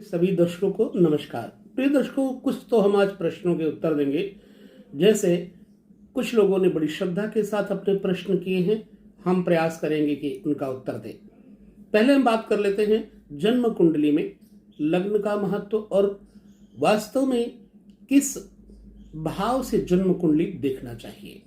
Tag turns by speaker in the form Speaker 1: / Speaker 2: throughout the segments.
Speaker 1: सभी दर्शकों को नमस्कार। प्रिय दर्शकों, कुछ तो हम आज प्रश्नों के उत्तर देंगे। जैसे कुछ लोगों ने बड़ी श्रद्धा के साथ अपने प्रश्न किए हैं, हम प्रयास करेंगे कि उनका उत्तर दें। पहले हम बात कर लेते हैं जन्म कुंडली में लग्न का महत्व और वास्तव में किस भाव से जन्म कुंडली देखना चाहिए।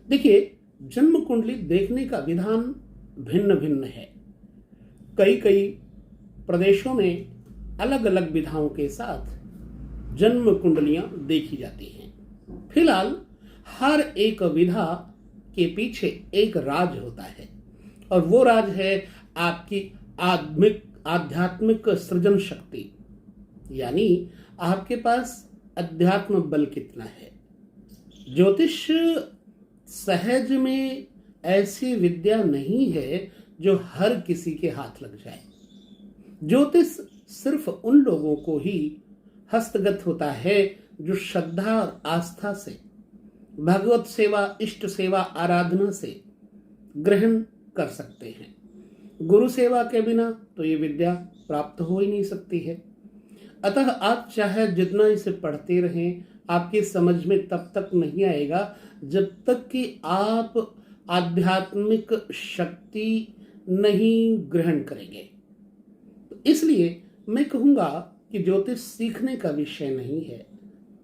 Speaker 1: देखिए, जन्म कुंडली देखने का विधान भिन्न भिन्न है। कई प्रदेशों में अलग अलग विधाओं के साथ जन्म कुंडलियां देखी जाती हैं। फिलहाल हर एक विधा के पीछे एक राज होता है और वो राज है आपकी आध्यात्मिक सृजन शक्ति, यानी आपके पास अध्यात्म बल कितना है। ज्योतिष सहज में ऐसी विद्या नहीं है जो हर किसी के हाथ लग जाए। ज्योतिष सिर्फ उन लोगों को ही हस्तगत होता है जो श्रद्धा और आस्था से, भगवत सेवा, इष्ट सेवा, आराधना से ग्रहण कर सकते हैं। गुरु सेवा के बिना तो ये विद्या प्राप्त हो ही नहीं सकती है। अतः आप चाहे जितना इसे पढ़ते रहें, आपकी समझ में तब तक नहीं आएगा जब तक कि आप आध्यात्मिक शक्ति नहीं ग्रहण करेंगे। तो इसलिए मैं कहूंगा कि ज्योतिष सीखने का विषय नहीं है,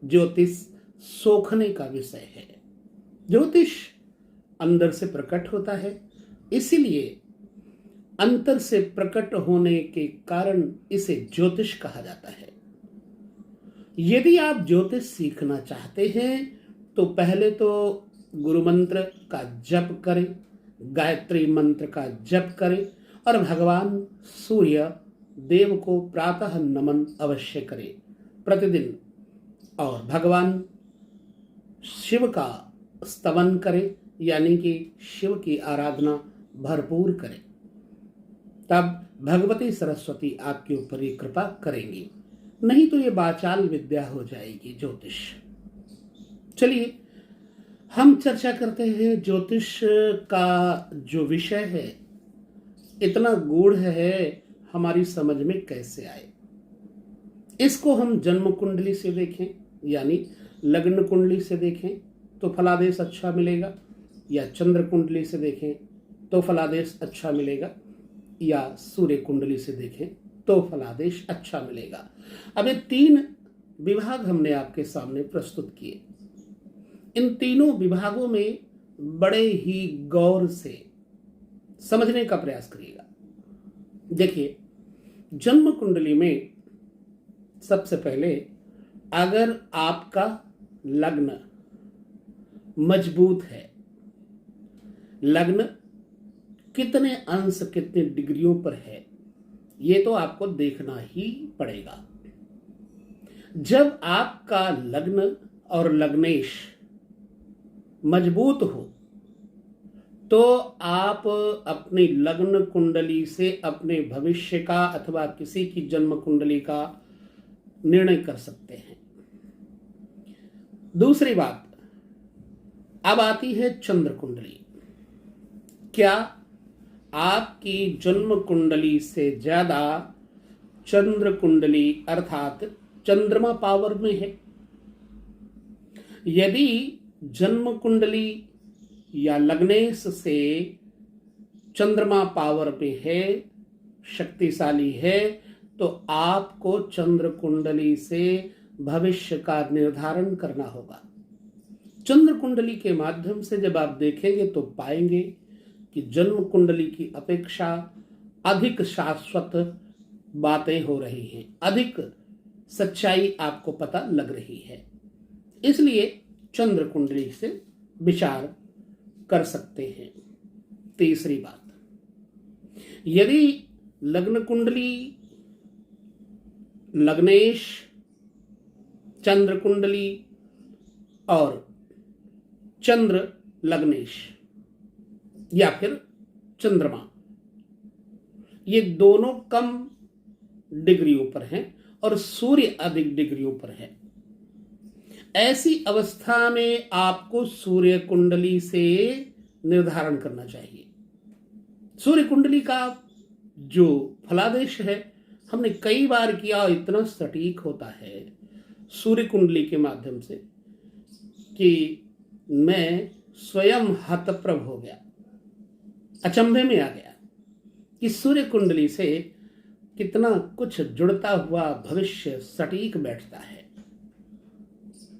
Speaker 1: ज्योतिष सोखने का विषय है। ज्योतिष अंदर से प्रकट होता है, इसीलिए अंतर से प्रकट होने के कारण इसे ज्योतिष कहा जाता है। यदि आप ज्योतिष सीखना चाहते हैं तो पहले तो गुरु मंत्र का जप करें, गायत्री मंत्र का जप करें और भगवान सूर्य देव को प्रातः नमन अवश्य करें प्रतिदिन, और भगवान शिव का स्तवन करें, यानी कि शिव की आराधना भरपूर करें। तब भगवती सरस्वती आपके ऊपर ये कृपा करेंगी, नहीं तो ये बाचाल विद्या हो जाएगी ज्योतिष। चलिए हम चर्चा करते हैं ज्योतिष का जो विषय है इतना गूढ़ है, हमारी समझ में कैसे आए। इसको हम जन्म कुंडली से देखें, यानी लग्न कुंडली से देखें तो फलादेश अच्छा मिलेगा, या चंद्र कुंडली से देखें तो फलादेश अच्छा मिलेगा, या सूर्य कुंडली से देखें तो फलादेश अच्छा मिलेगा। अब ये 3 विभाग हमने आपके सामने प्रस्तुत किए। इन तीनों विभागों में बड़े ही गौर से समझने का प्रयास करिएगा। देखिए, जन्म कुंडली में सबसे पहले अगर आपका लग्न मजबूत है, लग्न कितने अंश कितने डिग्रियों पर है, ये तो आपको देखना ही पड़ेगा। जब आपका लग्न और लग्नेश मजबूत हो तो आप अपनी लग्न कुंडली से अपने भविष्य का अथवा किसी की जन्म कुंडली का निर्णय कर सकते हैं। दूसरी बात, अब आती है चंद्र कुंडली। क्या आपकी जन्म कुंडली से ज्यादा चंद्र कुंडली अर्थात चंद्रमा पावर में है? यदि जन्म कुंडली या लग्नेश से चंद्रमा पावर पे है, शक्तिशाली है, तो आपको चंद्र कुंडली से भविष्य का निर्धारण करना होगा। चंद्र कुंडली के माध्यम से जब आप देखेंगे तो पाएंगे कि जन्म कुंडली की अपेक्षा अधिक शाश्वत बातें हो रही हैं, अधिक सच्चाई आपको पता लग रही है। इसलिए चंद्र कुंडली से विचार कर सकते हैं। तीसरी बात, यदि लग्न कुंडली, लग्नेश, चंद्र कुंडली और चंद्र लग्नेश या फिर चंद्रमा, ये दोनों कम डिग्रियों पर हैं और सूर्य अधिक डिग्रियों पर है, ऐसी अवस्था में आपको सूर्य कुंडली से निर्धारण करना चाहिए। सूर्य कुंडली का जो फलादेश है हमने कई बार किया, इतना सटीक होता है सूर्य कुंडली के माध्यम से कि मैं स्वयं हतप्रभ हो गया, अचंभे में आ गया कि सूर्य कुंडली से कितना कुछ जुड़ता हुआ भविष्य सटीक बैठता है।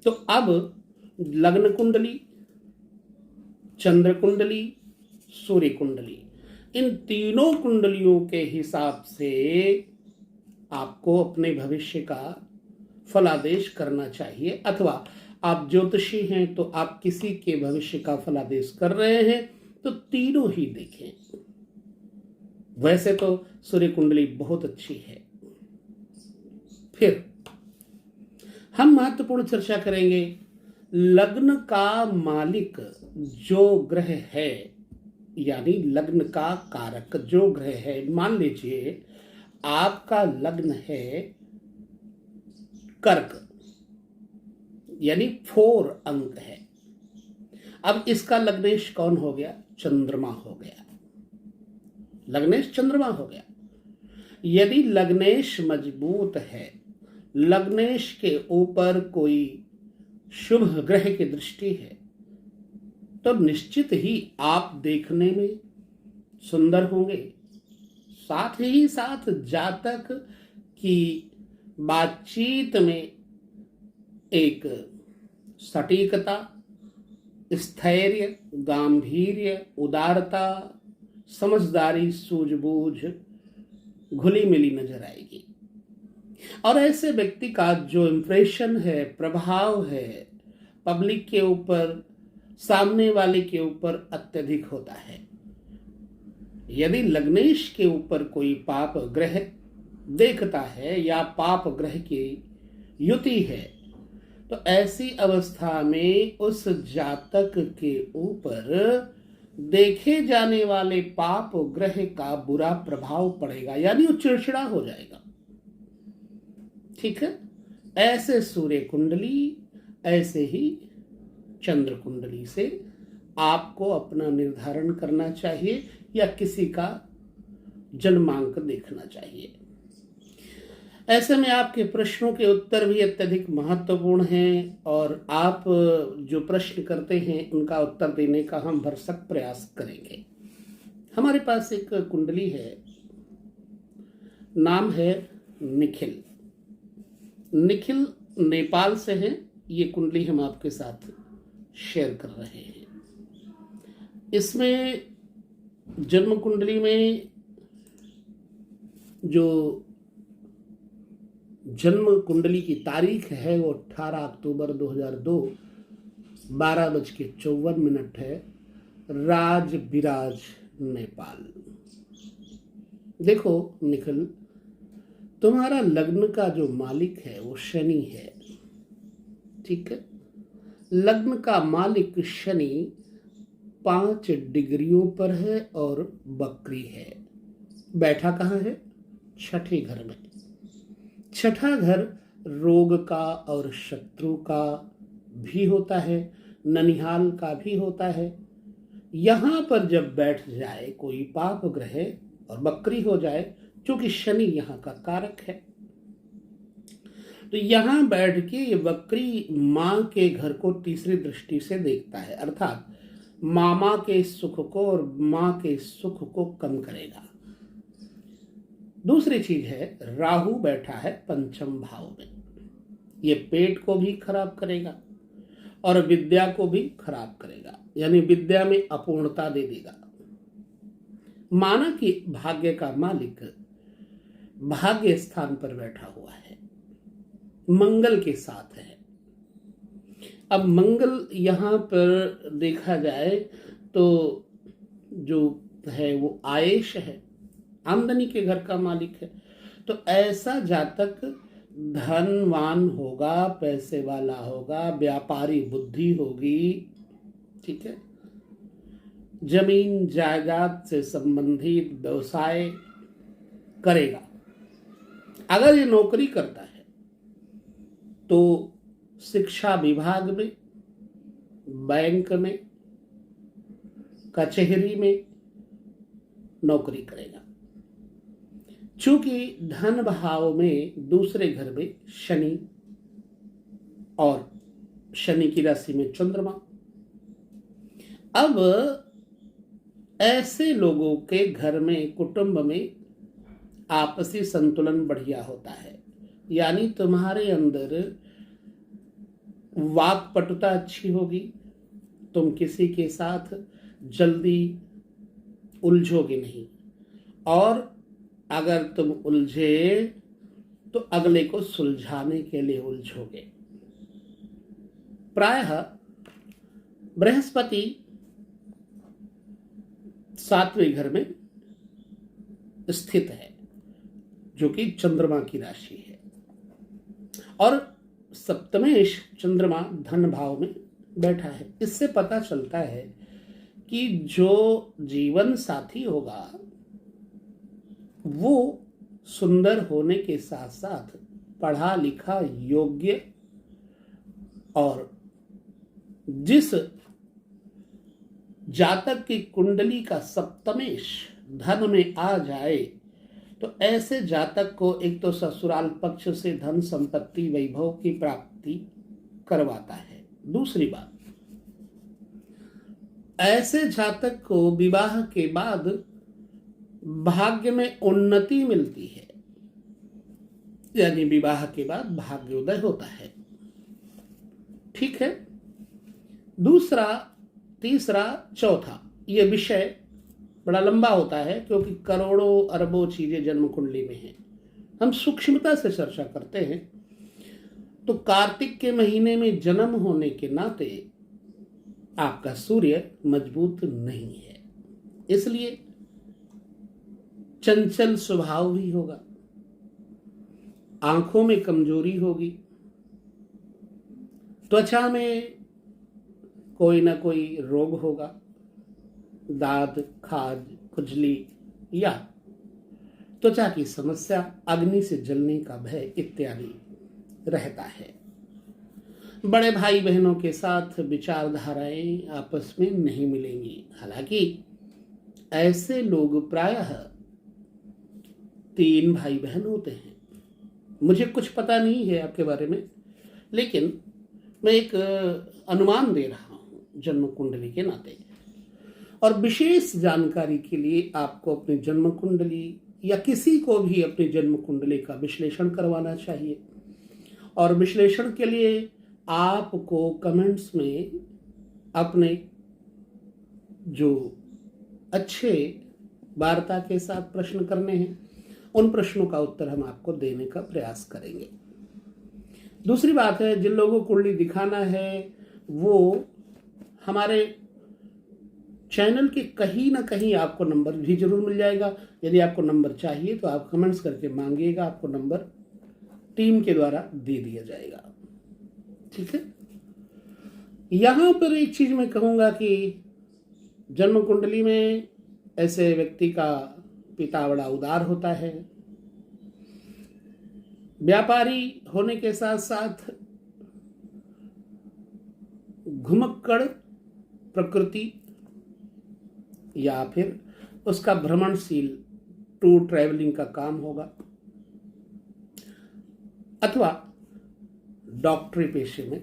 Speaker 1: तो अब लग्न कुंडली, चंद्र कुंडली, सूर्य कुंडली, इन तीनों कुंडलियों के हिसाब से आपको अपने भविष्य का फलादेश करना चाहिए। अथवा आप ज्योतिषी हैं तो आप किसी के भविष्य का फलादेश कर रहे हैं तो तीनों ही देखें। वैसे तो सूर्य कुंडली बहुत अच्छी है। फिर हम महत्वपूर्ण चर्चा करेंगे लग्न का मालिक जो ग्रह है, यानी लग्न का कारक जो ग्रह है। मान लीजिए आपका लग्न है कर्क, यानी 4 अंक है। अब इसका लग्नेश कौन हो गया? चंद्रमा हो गया। लग्नेश चंद्रमा हो गया। यदि लग्नेश मजबूत है, लग्नेश के ऊपर कोई शुभ ग्रह की दृष्टि है, तो निश्चित ही आप देखने में सुंदर होंगे। साथ ही साथ जातक की बातचीत में एक सटीकता, स्थैर्य, गांधीर्य, उदारता, समझदारी, सूझबूझ घुली मिली नजर आएगी। और ऐसे व्यक्ति का जो इंप्रेशन है, प्रभाव है, पब्लिक के ऊपर, सामने वाले के ऊपर अत्यधिक होता है। यदि लग्नेश के ऊपर कोई पाप ग्रह देखता है या पाप ग्रह की युति है, तो ऐसी अवस्था में उस जातक के ऊपर देखे जाने वाले पाप ग्रह का बुरा प्रभाव पड़ेगा, यानी वो चिड़चिड़ा हो जाएगा। ठीक है। ऐसे सूर्य कुंडली, ऐसे ही चंद्र कुंडली से आपको अपना निर्धारण करना चाहिए या किसी का जन्मांक देखना चाहिए। ऐसे में आपके प्रश्नों के उत्तर भी अत्यधिक महत्वपूर्ण हैं और आप जो प्रश्न करते हैं उनका उत्तर देने का हम भरसक प्रयास करेंगे। हमारे पास एक कुंडली है, नाम है निखिल। निखिल नेपाल से है। ये कुंडली हम आपके साथ शेयर कर रहे हैं। इसमें जन्म कुंडली में जो जन्म कुंडली की तारीख है वो 18 अक्टूबर 2002 12:54 है। राज बिराज नेपाल। देखो निखिल, तुम्हारा लग्न का जो मालिक है वो शनि है। ठीक है। लग्न का मालिक शनि 5 डिग्रियों पर है और वक्री है। बैठा कहाँ है? छठे घर में। छठा घर रोग का और शत्रु का भी होता है, ननिहाल का भी होता है। यहां पर जब बैठ जाए कोई पाप ग्रह और वक्री हो जाए, क्योंकि शनि यहां का कारक है, तो यहां बैठ के ये वक्री मां के घर को तीसरी दृष्टि से देखता है, अर्थात मामा के सुख को और मां के सुख को कम करेगा। दूसरी चीज है, राहु बैठा है पंचम भाव में। ये पेट को भी खराब करेगा और विद्या को भी खराब करेगा, यानी विद्या में अपूर्णता दे देगा। माना कि भाग्य का मालिक भाग्य स्थान पर बैठा हुआ है, मंगल के साथ है। अब मंगल यहां पर देखा जाए तो जो है वो आयेश है, आमदनी के घर का मालिक है। तो ऐसा जातक धनवान होगा, पैसे वाला होगा, व्यापारी बुद्धि होगी। ठीक है। जमीन जायदाद से संबंधित व्यवसाय करेगा। अगर ये नौकरी करता है तो शिक्षा विभाग में, बैंक में, कचहरी में नौकरी करेगा। चूंकि धन भाव में दूसरे घर में शनि और शनि की राशि में चंद्रमा, अब ऐसे लोगों के घर में, कुटुंब में आपसी संतुलन बढ़िया होता है। यानी तुम्हारे अंदर वाक्पटुता अच्छी होगी, तुम किसी के साथ जल्दी उलझोगे नहीं, और अगर तुम उलझे तो अगले को सुलझाने के लिए उलझोगे। प्रायः बृहस्पति 7वें घर में स्थित है, जो कि चंद्रमा की राशि है, और सप्तमेश चंद्रमा धन भाव में बैठा है। इससे पता चलता है कि जो जीवन साथी होगा वो सुंदर होने के साथ साथ पढ़ा लिखा, योग्य, और जिस जातक की कुंडली का सप्तमेश धन में आ जाए तो ऐसे जातक को एक तो ससुराल पक्ष से धन संपत्ति वैभव की प्राप्ति करवाता है। दूसरी बात, ऐसे जातक को विवाह के बाद भाग्य में उन्नति मिलती है, यानी विवाह के बाद भाग्योदय होता है। ठीक है। दूसरा, तीसरा, चौथा, ये विषय बड़ा लंबा होता है क्योंकि करोड़ों अरबों चीजें जन्म कुंडली में हैं। हम सूक्ष्मता से चर्चा करते हैं। तो कार्तिक के महीने में जन्म होने के नाते आपका सूर्य मजबूत नहीं है, इसलिए चंचल स्वभाव भी होगा, आंखों में कमजोरी होगी, त्वचा में कोई ना कोई रोग होगा, दाद, खाज, खुजली या त्वचा की समस्या, अग्नि से जलने का भय इत्यादि रहता है। बड़े भाई बहनों के साथ विचारधाराएं आपस में नहीं मिलेंगी। हालांकि ऐसे लोग प्रायः 3 भाई बहन होते हैं। मुझे कुछ पता नहीं है आपके बारे में, लेकिन मैं एक अनुमान दे रहा हूं जन्म कुंडली के नाते। और विशेष जानकारी के लिए आपको अपनी जन्म कुंडली या किसी को भी अपनी जन्म कुंडली का विश्लेषण करवाना चाहिए। और विश्लेषण के लिए आपको कमेंट्स में अपने जो अच्छे वार्ता के साथ प्रश्न करने हैं, उन प्रश्नों का उत्तर हम आपको देने का प्रयास करेंगे। दूसरी बात है, जिन लोगों को कुंडली दिखाना है वो हमारे चैनल के कहीं ना कहीं आपको नंबर भी जरूर मिल जाएगा। यदि आपको नंबर चाहिए तो आप कमेंट्स करके मांगिएगा, आपको नंबर टीम के द्वारा दे दिया जाएगा। ठीक है। यहां पर एक चीज मैं कहूंगा कि जन्म कुंडली में ऐसे व्यक्ति का पिता बड़ा उदार होता है, व्यापारी होने के साथ साथ घुमक्कड़ प्रकृति, या फिर उसका भ्रमणशील टूर ट्रैवलिंग का काम होगा, अथवा डॉक्टरी पेशे में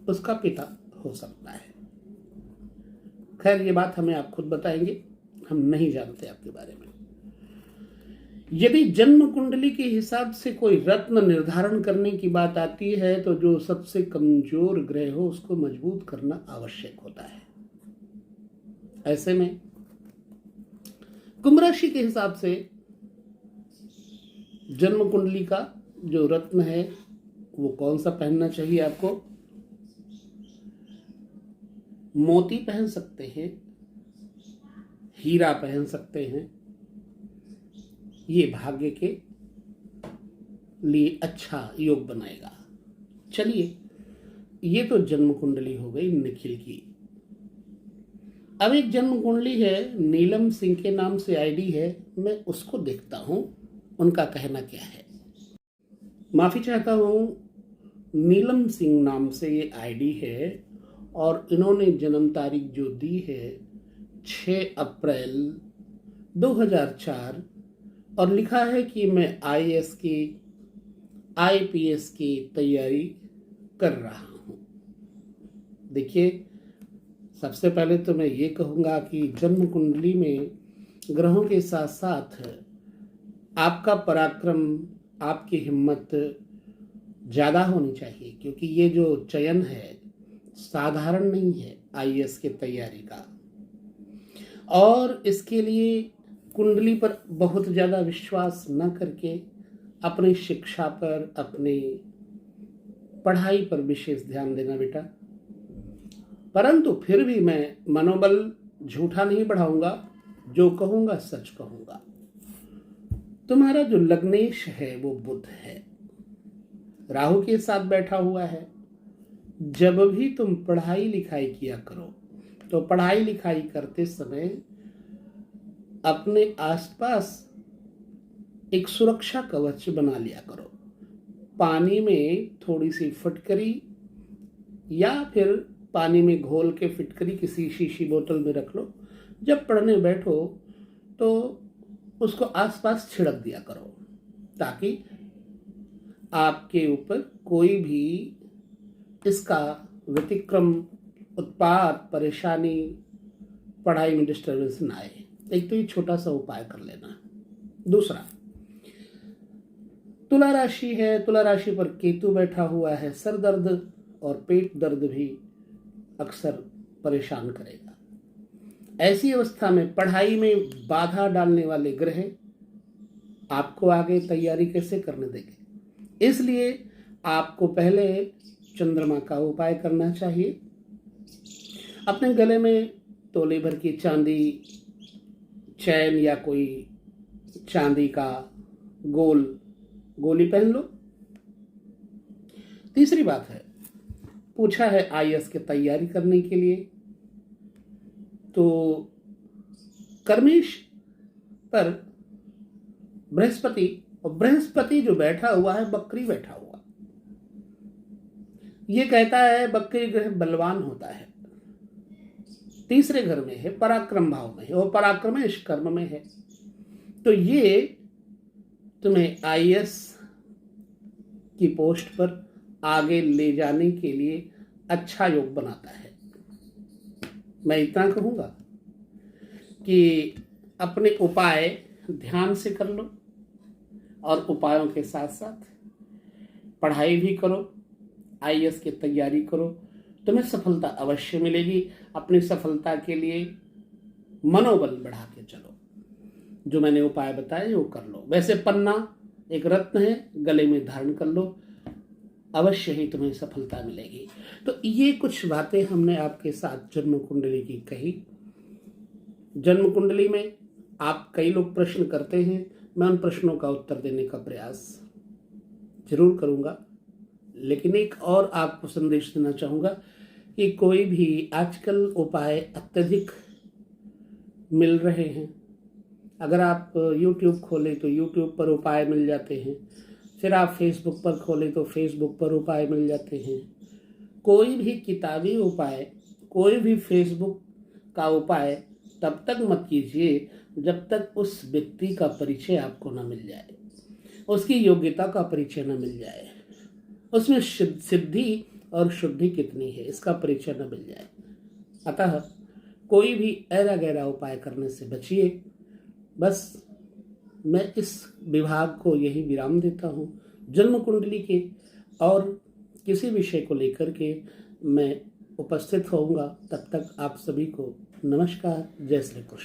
Speaker 1: उसका पिता हो सकता है। खैर, ये बात हमें आप खुद बताएंगे, हम नहीं जानते आपके बारे में। यदि जन्म कुंडली के हिसाब से कोई रत्न निर्धारण करने की बात आती है तो जो सबसे कमजोर ग्रह हो उसको मजबूत करना आवश्यक होता है। ऐसे में कुंभ राशि के हिसाब से जन्म कुंडली का जो रत्न है वो कौन सा पहनना चाहिए आपको? मोती पहन सकते हैं, हीरा पहन सकते हैं, ये भाग्य के लिए अच्छा योग बनाएगा। चलिए, ये तो जन्म कुंडली हो गई निखिल की। अब एक जन्म कुंडली है, नीलम सिंह के नाम से आईडी है, मैं उसको देखता हूं उनका कहना क्या है। माफी चाहता हूं, नीलम सिंह नाम से ये आईडी है और इन्होंने जन्म तारीख जो दी है 6 अप्रैल 2004 और लिखा है कि मैं आईएएस की, आईपीएस की तैयारी कर रहा हूँ। देखिए, सबसे पहले तो मैं ये कहूँगा कि जन्म कुंडली में ग्रहों के साथ साथ आपका पराक्रम, आपकी हिम्मत ज़्यादा होनी चाहिए, क्योंकि ये जो चयन है साधारण नहीं है आईएएस की तैयारी का। और इसके लिए कुंडली पर बहुत ज़्यादा विश्वास न करके अपनी शिक्षा पर, अपनी पढ़ाई पर विशेष ध्यान देना बेटा। परंतु फिर भी मैं मनोबल झूठा नहीं बढ़ाऊंगा, जो कहूँगा सच कहूँगा। तुम्हारा जो लग्नेश है वो बुध है, राहु के साथ बैठा हुआ है। जब भी तुम पढ़ाई लिखाई किया करो तो पढ़ाई लिखाई करते समय अपने आसपास एक सुरक्षा कवच बना लिया करो। पानी में थोड़ी सी फिटकरी या फिर पानी में घोल के फिटकरी किसी शीशी बोतल में रख लो। जब पढ़ने बैठो तो उसको आसपास छिड़क दिया करो, ताकि आपके ऊपर कोई भी इसका व्यतिक्रम, उत्पात, परेशानी, पढ़ाई में डिस्टर्बेंस ना आए। एक तो ये छोटा सा उपाय कर लेना। दूसरा, तुला राशि है, तुला राशि पर केतु बैठा हुआ है। सर दर्द और पेट दर्द भी अक्सर परेशान करेगा। ऐसी अवस्था में पढ़ाई में बाधा डालने वाले ग्रह आपको आगे तैयारी कैसे करने देंगे। इसलिए आपको पहले चंद्रमा का उपाय करना चाहिए। अपने गले में तोले भर की चांदी चैन या कोई चांदी का गोली पहन लो। तीसरी बात है, पूछा है आईएएस की तैयारी करने के लिए, तो कर्मेश पर बृहस्पति, और बृहस्पति जो बैठा हुआ है बकरी बैठा हुआ, ये कहता है बकरी ग्रह बलवान होता है, तीसरे घर में है, पराक्रम भाव में है और पराक्रमेश कर्म में है। तो ये तुम्हें आईएएस की पोस्ट पर आगे ले जाने के लिए अच्छा योग बनाता है। मैं इतना कहूँगा कि अपने उपाय ध्यान से कर लो और उपायों के साथ साथ पढ़ाई भी करो, आईएएस की तैयारी करो, तुम्हें सफलता अवश्य मिलेगी। अपनी सफलता के लिए मनोबल बढ़ा के चलो। जो मैंने उपाय बताए वो कर लो। वैसे पन्ना एक रत्न है, गले में धारण कर लो, अवश्य ही तुम्हें सफलता मिलेगी। तो ये कुछ बातें हमने आपके साथ जन्म कुंडली की कही। जन्म कुंडली में आप कई लोग प्रश्न करते हैं, मैं उन प्रश्नों का उत्तर देने का प्रयास जरूर करूंगा। लेकिन एक और आपको संदेश देना चाहूँगा कि कोई भी आजकल उपाय अत्यधिक मिल रहे हैं। अगर आप YouTube खोलें तो YouTube पर उपाय मिल जाते हैं, फिर आप Facebook पर खोलें तो Facebook पर उपाय मिल जाते हैं। कोई भी किताबी उपाय, कोई भी Facebook का उपाय तब तक मत कीजिए जब तक उस व्यक्ति का परिचय आपको न मिल जाए, उसकी योग्यता का परिचय न मिल जाए, उसमें सिद्धि और शुद्धि कितनी है इसका परिचय न मिल जाए। अतः कोई भी ऐरा गैरा उपाय करने से बचिए। बस मैं इस विभाग को यही विराम देता हूँ। जन्म कुंडली के और किसी विषय को लेकर के मैं उपस्थित होऊंगा। तब तक आप सभी को नमस्कार, जय श्री कृष्ण।